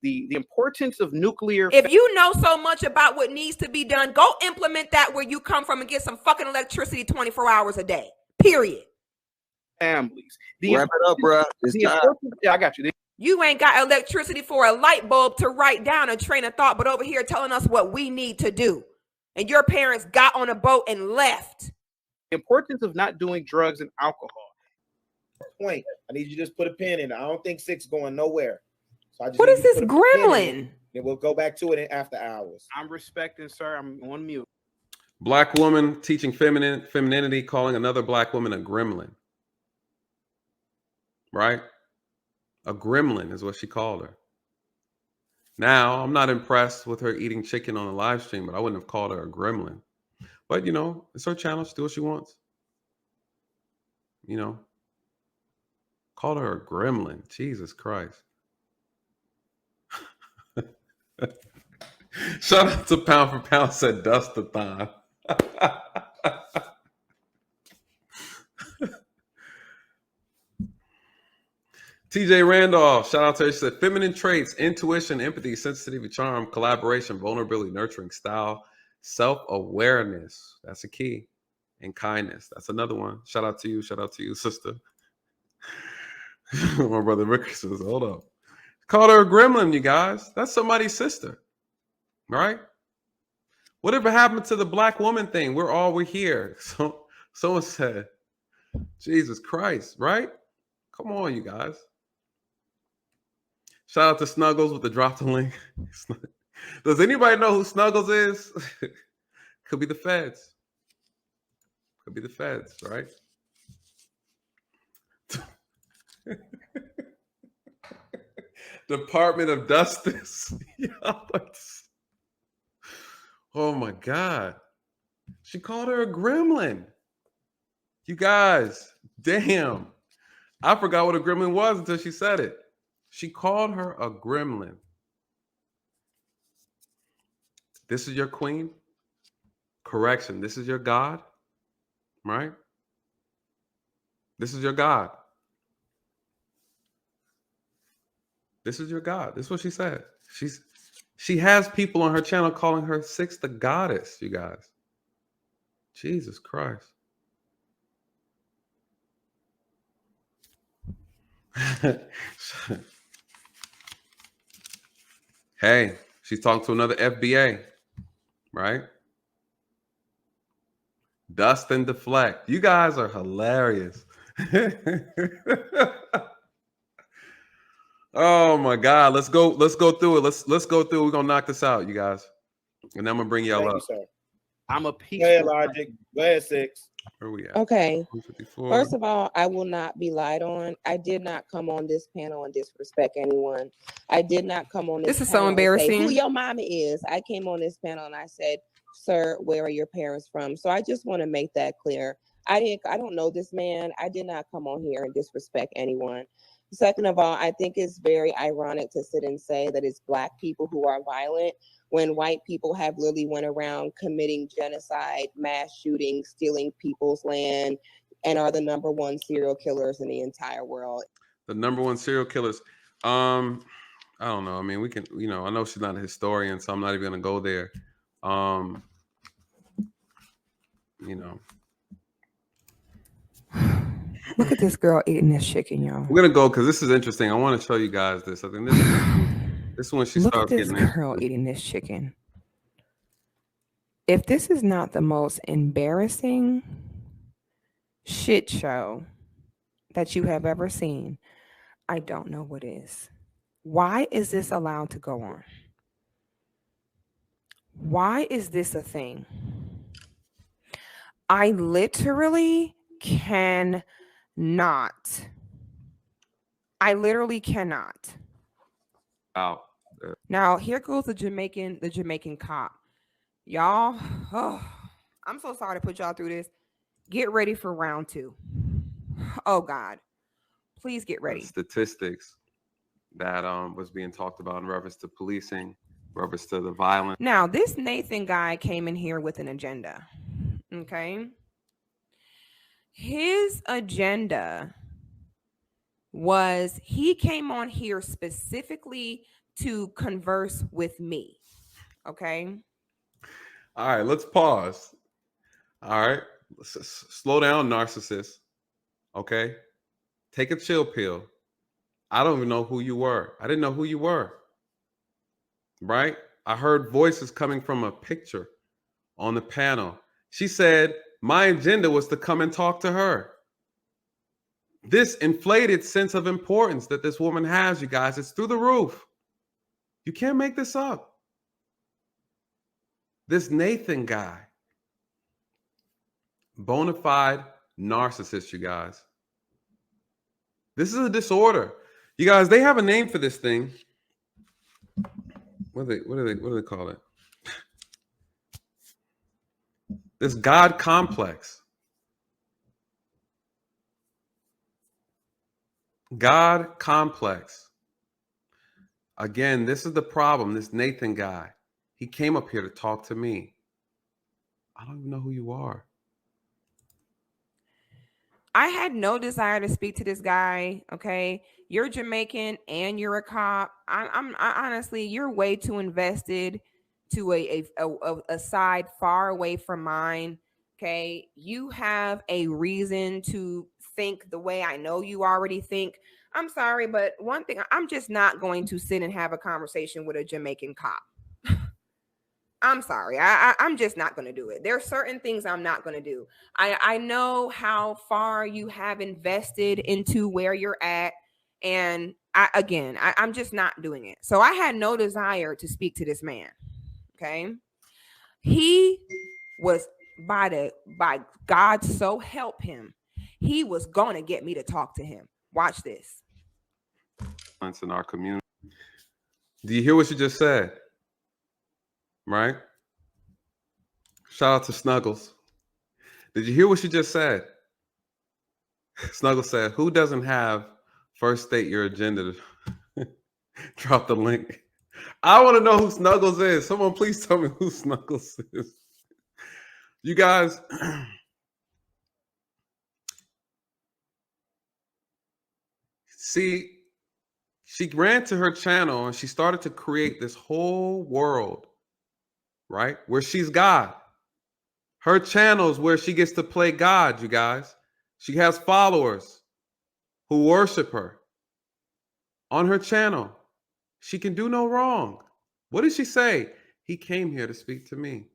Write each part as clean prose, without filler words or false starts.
the importance of nuclear. If you know so much about what needs to be done, go implement that where you come from and get some fucking electricity 24 hours a day. Period. Families. Wrap it up, bro. Yeah, I got you. You ain't got electricity for a light bulb to write down a train of thought, but over here telling us what we need to do. And your parents got on a boat and left. The importance of not doing drugs and alcohol. Point. I need you to just put a pin in it. I don't think 6 going nowhere. So I just what is this gremlin? And we'll go back to it in after hours. I'm respecting, sir. I'm on mute. Black woman teaching femininity, calling another black woman a gremlin. Right? A gremlin is what she called her. Now, I'm not impressed with her eating chicken on a live stream, but I wouldn't have called her a gremlin. But, you know, it's her channel. She do what she wants. You know, called her a gremlin. Jesus Christ. Shout out to Pound for Pound, said Dustathon. TJ Randolph, shout out to her. She said, feminine traits, intuition, empathy, sensitivity, charm, collaboration, vulnerability, nurturing, style, self-awareness. That's a key. And kindness. That's another one. Shout out to you. Shout out to you, sister. My brother Rick says, hold up. Called her a gremlin, you guys. That's somebody's sister. Right? Whatever happened to the black woman thing? We're here. So someone said, Jesus Christ, right? Come on, you guys. Shout out to Snuggles with the drop the link. Does anybody know who Snuggles is? Could be the feds. Could be the feds, right? Department of Justice. Oh my God. She called her a gremlin. You guys, damn. I forgot what a gremlin was until she said it. She called her a gremlin. This is your queen. Correction. This is your God. Right? This is your God. This is your God. This is what she said. She has people on her channel calling her Six the Goddess, you guys. Jesus Christ. Hey, she's talking to another FBA, right? Dust and deflect. You guys are hilarious. Oh my God. Let's go through it. Let's go through. We're gonna knock this out, you guys. And then I'm gonna bring y'all up. You, I'm a piece. Go ahead, Logic. Go ahead, 6. Where we at? Okay. First of all, I will not be lied on. I did not come on this panel and disrespect anyone. I did not come on this. This is so embarrassing. Who your mama is? I came on this panel and I said, "Sir, where are your parents from?" So I just want to make that clear. I don't know this man. I did not come on here and disrespect anyone. Second of all, I think it's very ironic to sit and say that it's Black people who are violent when white people have literally went around committing genocide, mass shootings, stealing people's land, and are the #1 serial killers in the entire world. The #1 serial killers. I don't know. I mean, we can, you know, I know she's not a historian, so I'm not even going to go there. You know. Look at this girl eating this chicken, y'all. We're going to go because this is interesting. I want to show you guys this. I think this is when she starts getting this girl eating this chicken. If this is not the most embarrassing shit show that you have ever seen, I don't know what is. Why is this allowed to go on? Why is this a thing? I literally cannot. I literally cannot. out. Now here goes the Jamaican cop. Y'all, I'm so sorry to put y'all through this. Get ready for round 2. Oh God, please get ready. Statistics that was being talked about in reference to policing, reference to the violence. Now this Nathan guy came in here with an agenda. Okay, his agenda was he came on here specifically to converse with me. Okay. All right, let's pause. All right, slow down, narcissist. Okay, take a chill pill. I don't even know who you were. I didn't know who you were. Right? I heard voices coming from a picture on the panel. She said my agenda was to come and talk to her. This inflated sense of importance that this woman has, you guys, it's through the roof. You can't make this up. This Nathan guy, bona fide narcissist, you guys. This is a disorder. You guys, they have a name for this thing. What do they call it? This God complex. God complex. Again, this is the problem. This Nathan guy, he came up here to talk to me. I don't even know who you are. I had no desire to speak to this guy. Okay, you're Jamaican and you're a cop. I honestly, you're way too invested to a side far away from mine. Okay, you have a reason to think the way I know you already think. I'm sorry, but one thing, I'm just not going to sit and have a conversation with a Jamaican cop. I'm sorry. I'm just not going to do it. There are certain things I'm not going to do. I know how far you have invested into where you're at. And I'm just not doing it. So I had no desire to speak to this man. Okay. He was by God, so help him. He was going to get me to talk to him. Watch this. In our community. Do you hear what you just said? Right? Shout out to Snuggles. Did you hear what you just said? Snuggles said, who doesn't have first state your agenda? Drop the link. I want to know who Snuggles is. Someone please tell me who Snuggles is. You guys, see, she ran to her channel and she started to create this whole world, right? Where she's God. Her channel is where she gets to play God, you guys. She has followers who worship her on her channel. She can do no wrong. What did she say? He came here to speak to me.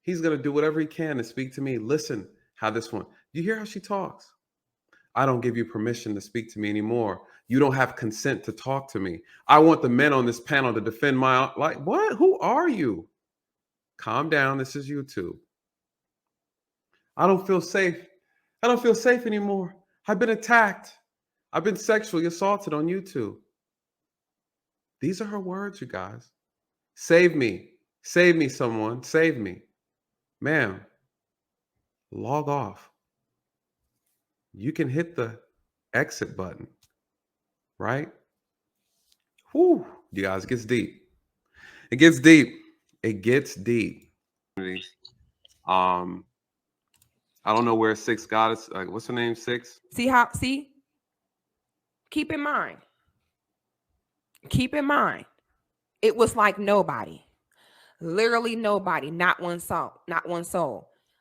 He's going to do whatever he can to speak to me. Listen how this one. You hear how she talks? I don't give you permission to speak to me anymore. You don't have consent to talk to me. I want the men on this panel to defend my, like, what? Who are you? Calm down. This is YouTube. I don't feel safe. I don't feel safe anymore. I've been attacked. I've been sexually assaulted on YouTube. These are her words, you guys. Save me. Save me, someone. Save me. Ma'am, log off. You can hit the exit button, right? Whew, you guys, it gets deep. It gets deep. It gets deep. I don't know where Six Goddis, what's her name, Six? See? Keep in mind, it was like nobody. Literally nobody, not one soul.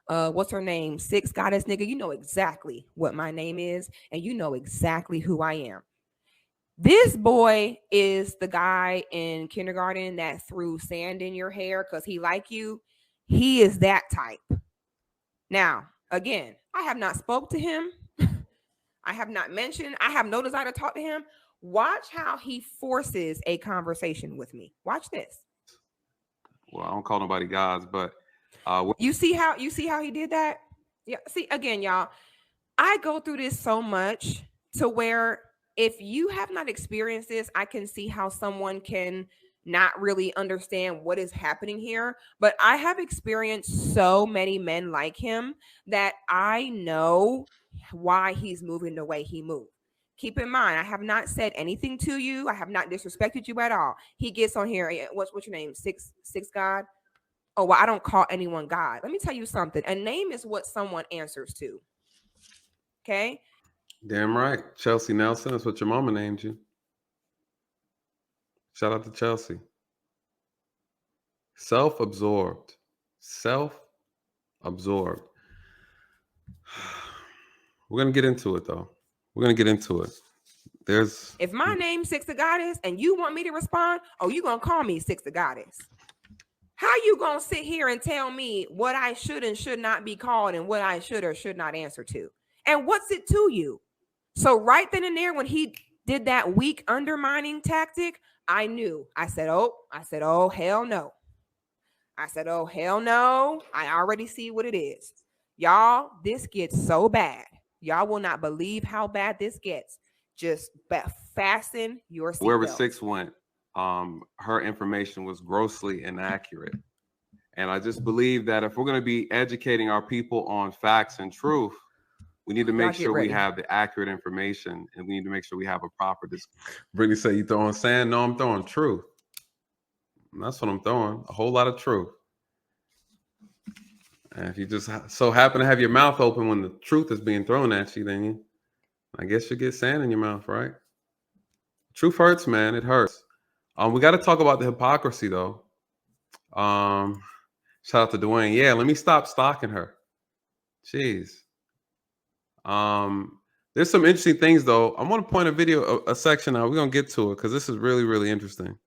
What's her name? Six Goddess nigga. You know exactly what my name is, and you know exactly who I am. This boy is the guy in kindergarten that threw sand in your hair because he like you. He is that type. Now, again, I have not spoke to him. I have not mentioned. I have no desire to talk to him. Watch how he forces a conversation with me. Watch this. Well, I don't call nobody gods, but you see how he did that? Yeah. See, again, y'all, I go through this so much to where if you have not experienced this, I can see how someone can not really understand what is happening here. But I have experienced so many men like him that I know why he's moving the way he moved. Keep in mind, I have not said anything to you. I have not disrespected you at all. He gets on here. What's your name? Six God? Oh, well, I don't call anyone God. Let me tell you something. A name is what someone answers to. Okay? Damn right. Chelsea Nelson, that's what your mama named you. Shout out to Chelsea. Self-absorbed. Self-absorbed. We're going to get into it, though. We're going to get into it. If my name's Six the Goddess and you want me to respond, oh, you going to call me Six the Goddess. How you going to sit here and tell me what I should and should not be called and what I should or should not answer to? And what's it to you? So right then and there, when he did that weak undermining tactic, I knew. I said, oh, hell no. I said, oh, hell no. I already see what it is. Y'all, this gets so bad. Y'all will not believe how bad this gets. Just fasten your seatbelt. Wherever Six went, her information was grossly inaccurate. And I just believe that if we're going to be educating our people on facts and truth, we need to make sure we have the accurate information, and we need to make sure we have a proper Brittany said, you throwing sand? No, I'm throwing truth. And that's what I'm throwing, a whole lot of truth. And if you just so happen to have your mouth open when the truth is being thrown at you, then I guess you get sand in your mouth, right? Truth hurts, man. It hurts. We got to talk about the hypocrisy, though. Shout out to Dwayne. Yeah, let me stop stalking her. Jeez. There's some interesting things, though. I want to point a section out. We're going to get to it because this is really, really interesting.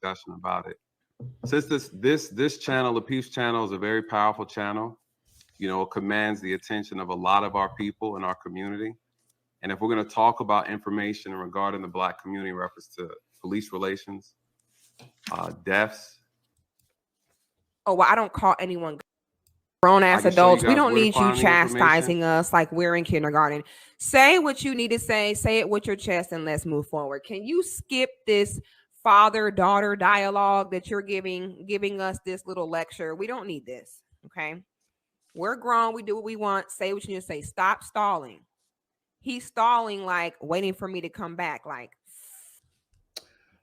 Discussion about it. Since this channel, the Peace Channel, is a very powerful channel, you know, it commands the attention of a lot of our people in our community. And if we're going to talk about information regarding the Black community in reference to police relations, deaths. Oh, well, I don't call anyone grown-ass adults. We don't need you chastising us like we're in kindergarten. Say what you need to say it with your chest, and let's move forward. Can you skip this father-daughter dialogue that you're giving us this little lecture? We don't need this, okay? We're grown. We do what we want. Say what you need to say. Stop stalling. He's stalling, like waiting for me to come back. Like,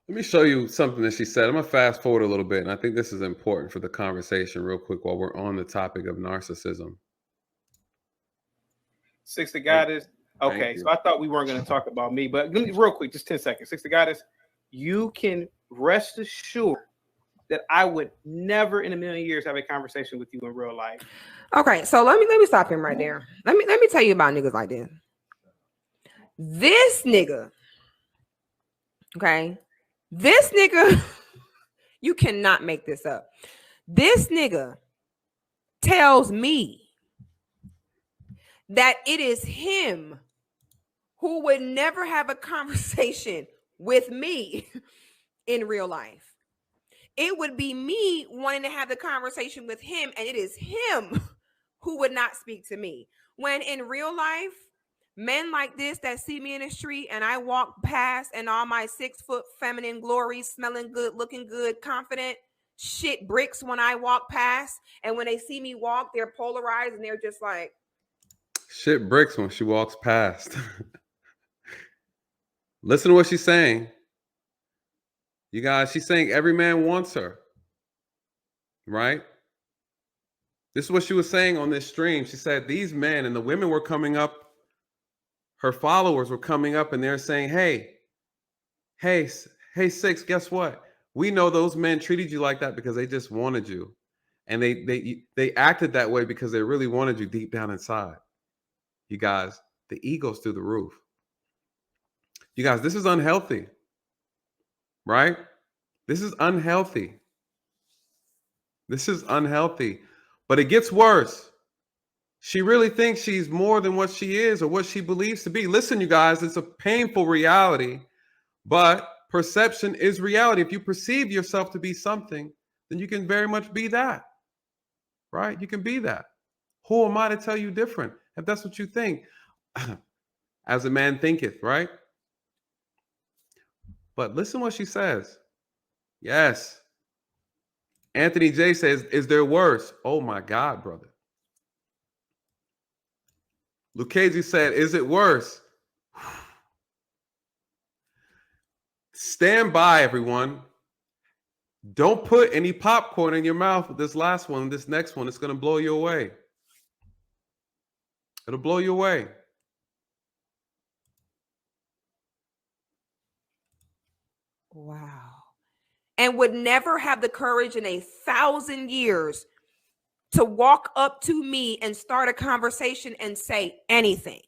let me show you something that she said. I'm gonna fast forward a little bit, and I think this is important for the conversation real quick while we're on the topic of narcissism. Six the Goddess. Okay, so I thought we weren't going to talk about me, but real quick, just 10 seconds. Six the Goddess, you can rest assured that I would never in a million years have a conversation with you in real life. Okay, so let me stop him right there. Let me tell you about niggas like this. This nigga, okay, this nigga, you cannot make this up. This nigga tells me that it is him who would never have a conversation with me in real life. It would be me wanting to have the conversation with him, and it is him who would not speak to me. When in real life, men like this that see me in the street and I walk past and all my 6-foot feminine glory, smelling good, looking good, confident, shit bricks when I walk past. And when they see me walk, they're polarized and they're just like, shit bricks when she walks past. Listen to what she's saying. You guys, she's saying every man wants her. Right? This is what she was saying on this stream. She said these men and the women were coming up. Her followers were coming up and they're saying, hey, Six, guess what? We know those men treated you like that because they just wanted you. And they acted that way because they really wanted you deep down inside. You guys, the ego's through the roof. You guys, this is unhealthy. Right? This is unhealthy. This is unhealthy. But it gets worse. She really thinks she's more than what she is or what she believes to be. Listen, you guys, it's a painful reality, but perception is reality. If you perceive yourself to be something, then you can very much be that. Right? You can be that. Who am I to tell you different? If that's what you think. As a man thinketh, right? But listen what she says. Yes. Anthony J says, is there worse? Oh my God, brother. Lucchese said, is it worse? Stand by, everyone. Don't put any popcorn in your mouth with this last one. This next one, it's going to blow you away. It'll blow you away. wow. and would never have the courage in 1,000 years to walk up to me and start a conversation and say anything.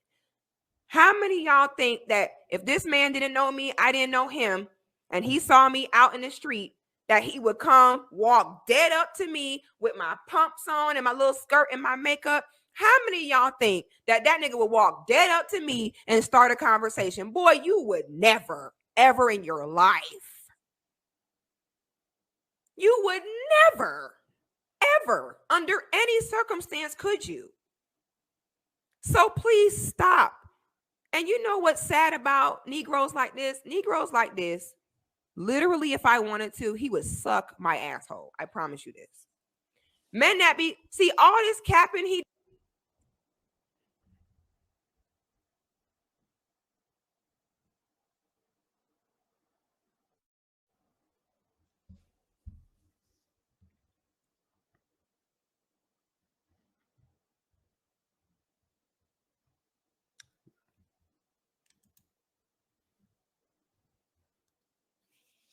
How many of y'all think that if this man didn't know me, I didn't know him, and he saw me out in the street, that he would come, walk dead up to me with my pumps on and my little skirt and my makeup? How many of y'all think that that nigga would walk dead up to me and start a conversation? Boy, you would never, ever in your life. You would never, ever, under any circumstance, could you? So please stop. And you know what's sad about Negroes like this? Negroes like this, literally, if I wanted to, he would suck my asshole. I promise you this. Men that be, see, all this capping he.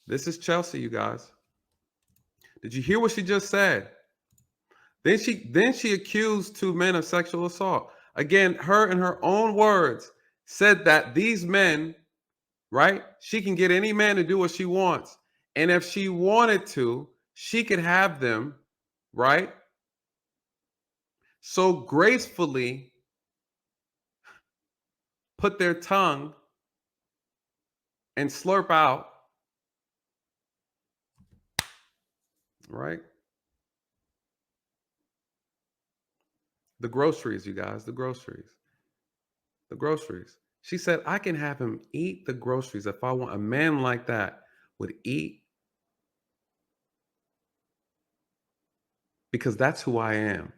This is Chelsea, you guys. Did you hear what she just said? Then she accused 2 men of sexual assault. Again, her in her own words said that these men, right? She can get any man to do what she wants. And if she wanted to, she could have them, right? So gracefully put their tongue and slurp out, right? The groceries, you guys, the groceries. The groceries. She said, I can have him eat the groceries if I want. A man like that would eat, because that's who I am.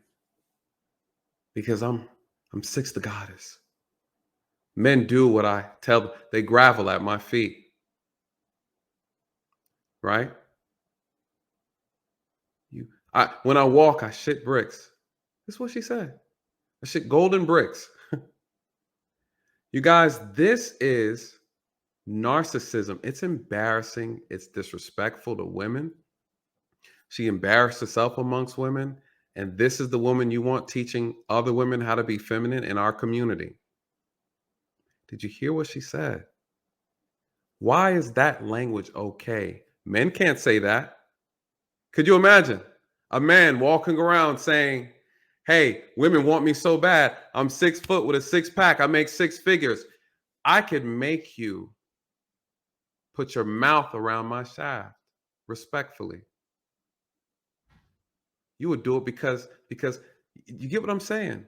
Because I'm Six the Goddess. Men do what I tell them. They gravel at my feet. Right? When I walk, I shit bricks. That's what she said. I shit golden bricks. You guys, this is narcissism. It's embarrassing. It's disrespectful to women. She embarrassed herself amongst women. And this is the woman you want teaching other women how to be feminine in our community. Did you hear what she said? Why is that language okay? Men can't say that. Could you imagine a man walking around saying, hey, women want me so bad. I'm 6 foot with a 6-pack. I make 6 figures. I could make you put your mouth around my shaft respectfully. You would do it because you get what I'm saying?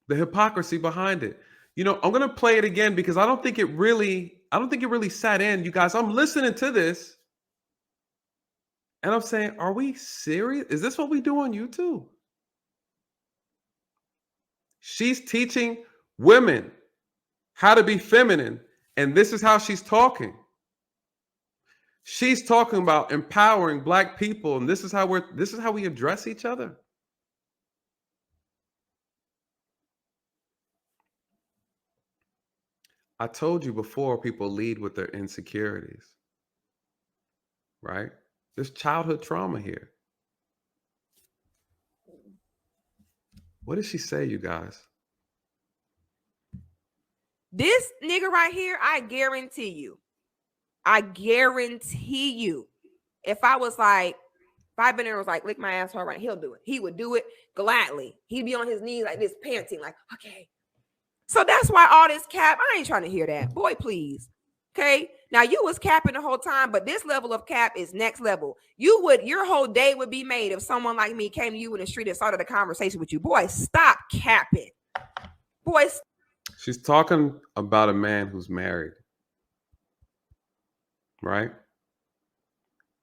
The hypocrisy behind it. You know, I'm going to play it again because I don't think it really sat in. You guys, I'm listening to this and I'm saying, are we serious? Is this what we do on YouTube? She's teaching women how to be feminine, and this is how she's talking. She's talking about empowering Black people, and this is how we address each other. I told you before, people lead with their insecurities, right? There's childhood trauma here. What did she say, you guys? This nigga right here, I guarantee you, if I was like, if I've been there was like, lick my asshole right, he'll do it. He would do it gladly. He'd be on his knees like this, panting, like, okay. So that's why all this cap, I ain't trying to hear that. Boy, please. Okay. Now you was capping the whole time, but this level of cap is next level. Your whole day would be made if someone like me came to you in the street and started a conversation with you. Boy, stop capping. Boy, she's talking about a man who's married, right?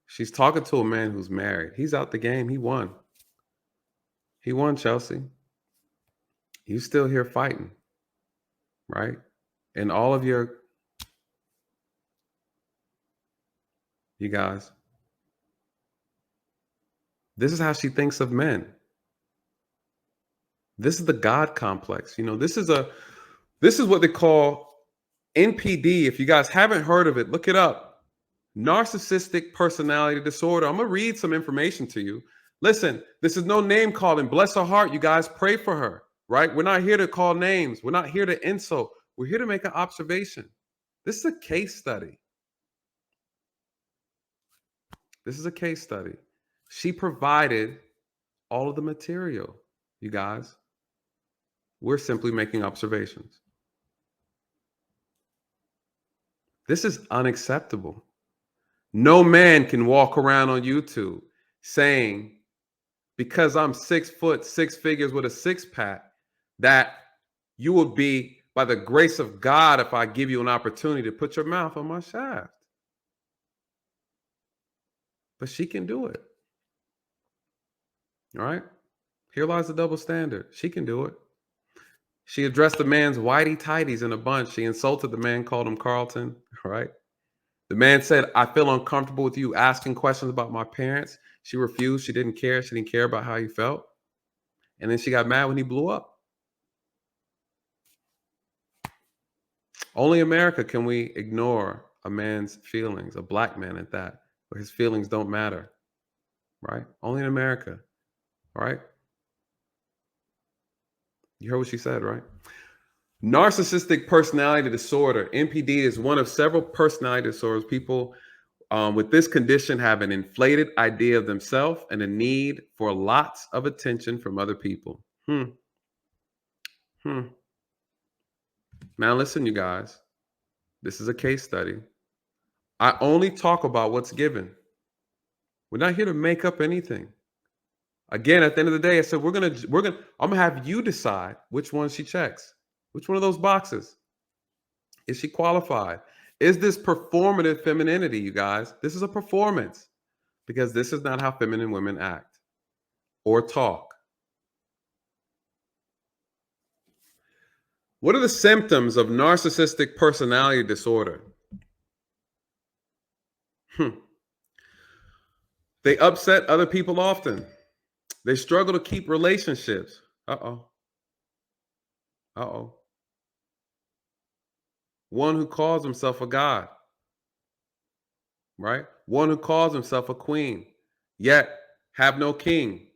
She's talking to a man who's married. He's out the game. He won. He won, Chelsea. You still here fighting, right? And all of you guys, this is how she thinks of men. This is the God complex. You know, this is what they call NPD. If you guys haven't heard of it, look it up. Narcissistic personality disorder. I'm going to read some information to you. Listen, this is no name calling. Bless her heart. You guys pray for her, right? We're not here to call names. We're not here to insult. We're here to make an observation. This is a case study. This is a case study. She provided all of the material, you guys. We're simply making observations. This is unacceptable. No man can walk around on YouTube saying, because I'm 6 foot, 6 figures with a six pack, that you will be, by the grace of God, if I give you an opportunity to put your mouth on my shaft. But she can do it. All right? Here lies the double standard. She can do it. She addressed the man's whitey tighties in a bunch. She insulted the man, called him Carlton. All right? The man said, I feel uncomfortable with you asking questions about my parents. She refused. She didn't care. She didn't care about how he felt. And then she got mad when he blew up. Only in America can we ignore a man's feelings, a black man at that, where his feelings don't matter, right? Only in America, all right? You heard what she said, right? Narcissistic personality disorder, NPD, is one of several personality disorders. People with this condition have an inflated idea of themselves and a need for lots of attention from other people. Now listen, you guys. This is a case study. I only talk about what's given. We're not here to make up anything. Again, at the end of the day, I said I'm gonna have you decide which one she checks. Which one of those boxes? Is she qualified? Is this performative femininity, you guys? This is a performance, because this is not how feminine women act or talk. What are the symptoms of narcissistic personality disorder? They upset other people often. They struggle to keep relationships. One who calls himself a god, right? One who calls himself a queen, yet have no king.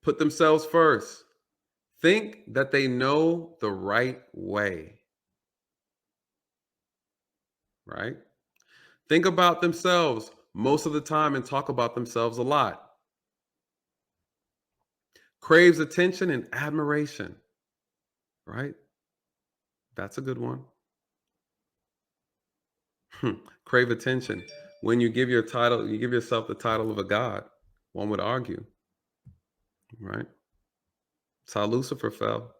Put themselves first. Think that they know the right way, right? Think about themselves most of the time and talk about themselves a lot. Craves attention and admiration, right? That's a good one. Crave attention. When you give yourself the title of a god, one would argue, right? It's how Lucifer fell.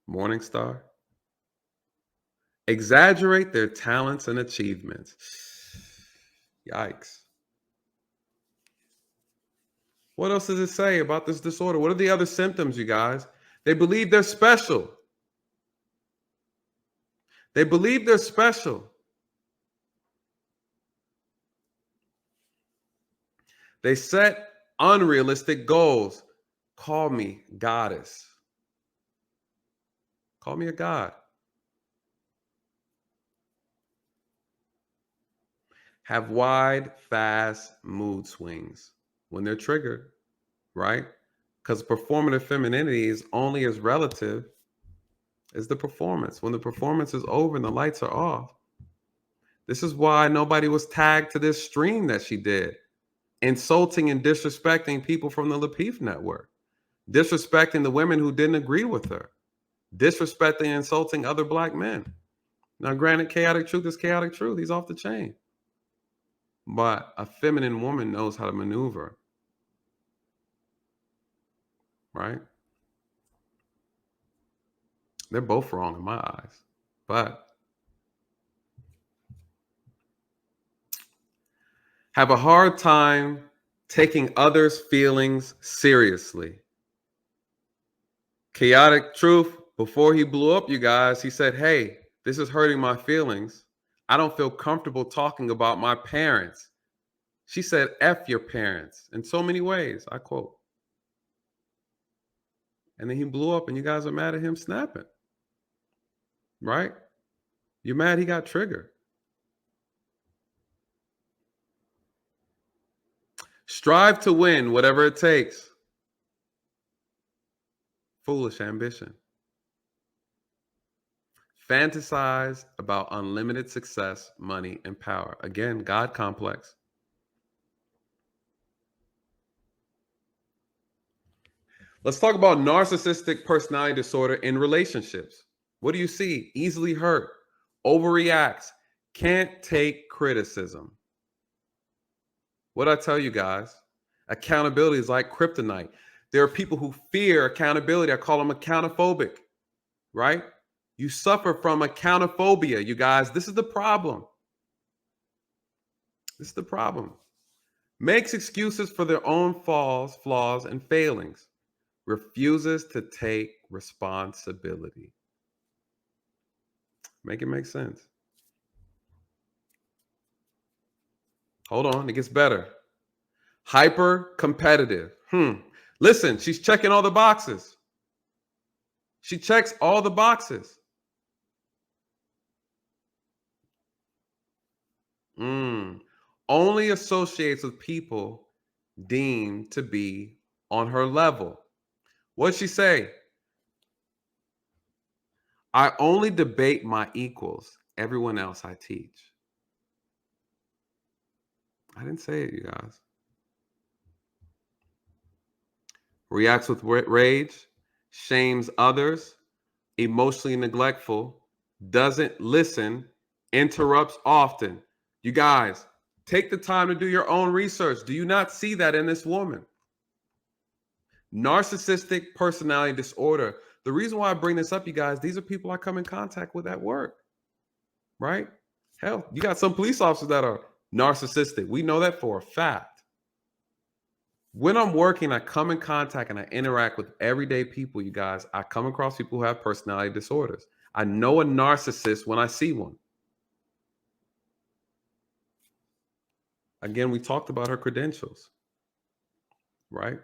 Morning star. Exaggerate their talents and achievements. Yikes. What else does it say about this disorder? What are the other symptoms, you guys? They believe they're special. They believe they're special. They set unrealistic goals. Call me goddess. Call me a god. Have wide, fast mood swings when they're triggered, right? Because performative femininity is only as relative as the performance. When the performance is over and the lights are off. This is why nobody was tagged to this stream that she did, insulting and disrespecting people from the Lapeef network, disrespecting the women who didn't agree with her, disrespecting and insulting other black men. Now, granted, chaotic truth is chaotic truth. He's off the chain. But a feminine woman knows how to maneuver, right? They're both wrong in my eyes, but have a hard time taking others' feelings seriously. Chaotic truth, before he blew up, you guys, he said, hey, this is hurting my feelings. I don't feel comfortable talking about my parents. She said, F your parents in so many ways, I quote. And then he blew up and you guys are mad at him snapping. right? You're mad he got triggered. Strive to win, whatever it takes. Foolish ambition. Fantasize about unlimited success, money, and power. Again, God complex. Let's talk about narcissistic personality disorder in relationships. What do you see? Easily hurt, overreacts, can't take criticism. What I tell you guys, accountability is like kryptonite. There are people who fear accountability. I call them accountophobic, right? You suffer from accountophobia, you guys. This is the problem. This is the problem. Makes excuses for their own flaws, and failings. Refuses to take responsibility. Make it make sense. Hold on, it gets better. Hyper competitive. Listen, she's checking all the boxes. She checks all the boxes. Only associates with people deemed to be on her level. What'd she say? I only debate my equals. Everyone else I teach. I didn't say it, you guys. Reacts with rage, shames others, emotionally neglectful, doesn't listen, interrupts often. You guys, take the time to do your own research. Do you not see that in this woman? Narcissistic personality disorder. The reason why I bring this up, you guys, these are people I come in contact with at work, right? Hell, you got some police officers that are narcissistic. We know that for a fact. When I'm working, I come in contact and I interact with everyday people, you guys. I come across people who have personality disorders. I know a narcissist when I see one. Again, we talked about her credentials, right?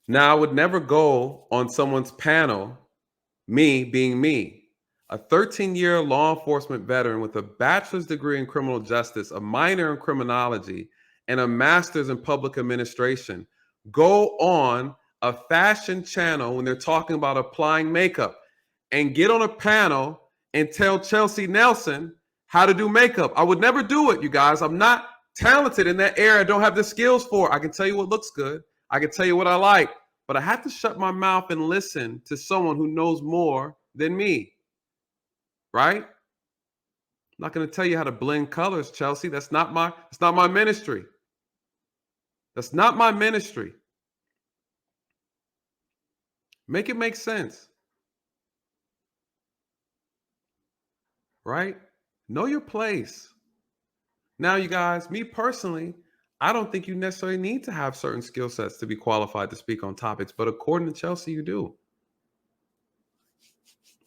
Now, I would never go on someone's panel, me being me, a 13-year law enforcement veteran with a bachelor's degree in criminal justice, a minor in criminology, and a master's in public administration, go on a fashion channel when they're talking about applying makeup and get on a panel and tell Chelsea Nelson how to do makeup. I would never do it, you guys. I'm not talented in that area. I don't have the skills for it. I can tell you what looks good. I can tell you what I like, but I have to shut my mouth and listen to someone who knows more than me, right? I'm not going to tell you how to blend colors, Chelsea. That's not my ministry. That's not my ministry. Make it make sense. Right? Know your place. Now, you guys, me personally, I don't think you necessarily need to have certain skill sets to be qualified to speak on topics, but according to Chelsea, you do.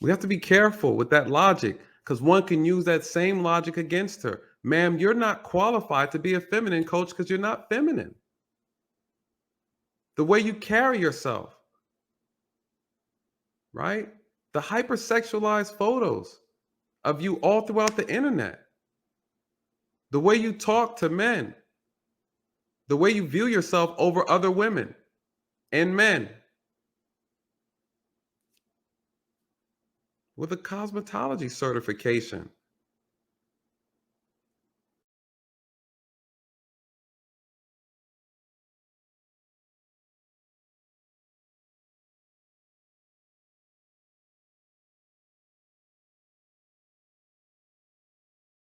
We have to be careful with that logic because one can use that same logic against her. Ma'am, you're not qualified to be a feminine coach because you're not feminine. The way you carry yourself, right? The hypersexualized photos of you all throughout the internet. The way you talk to men. The way you view yourself over other women and men. With a cosmetology certification.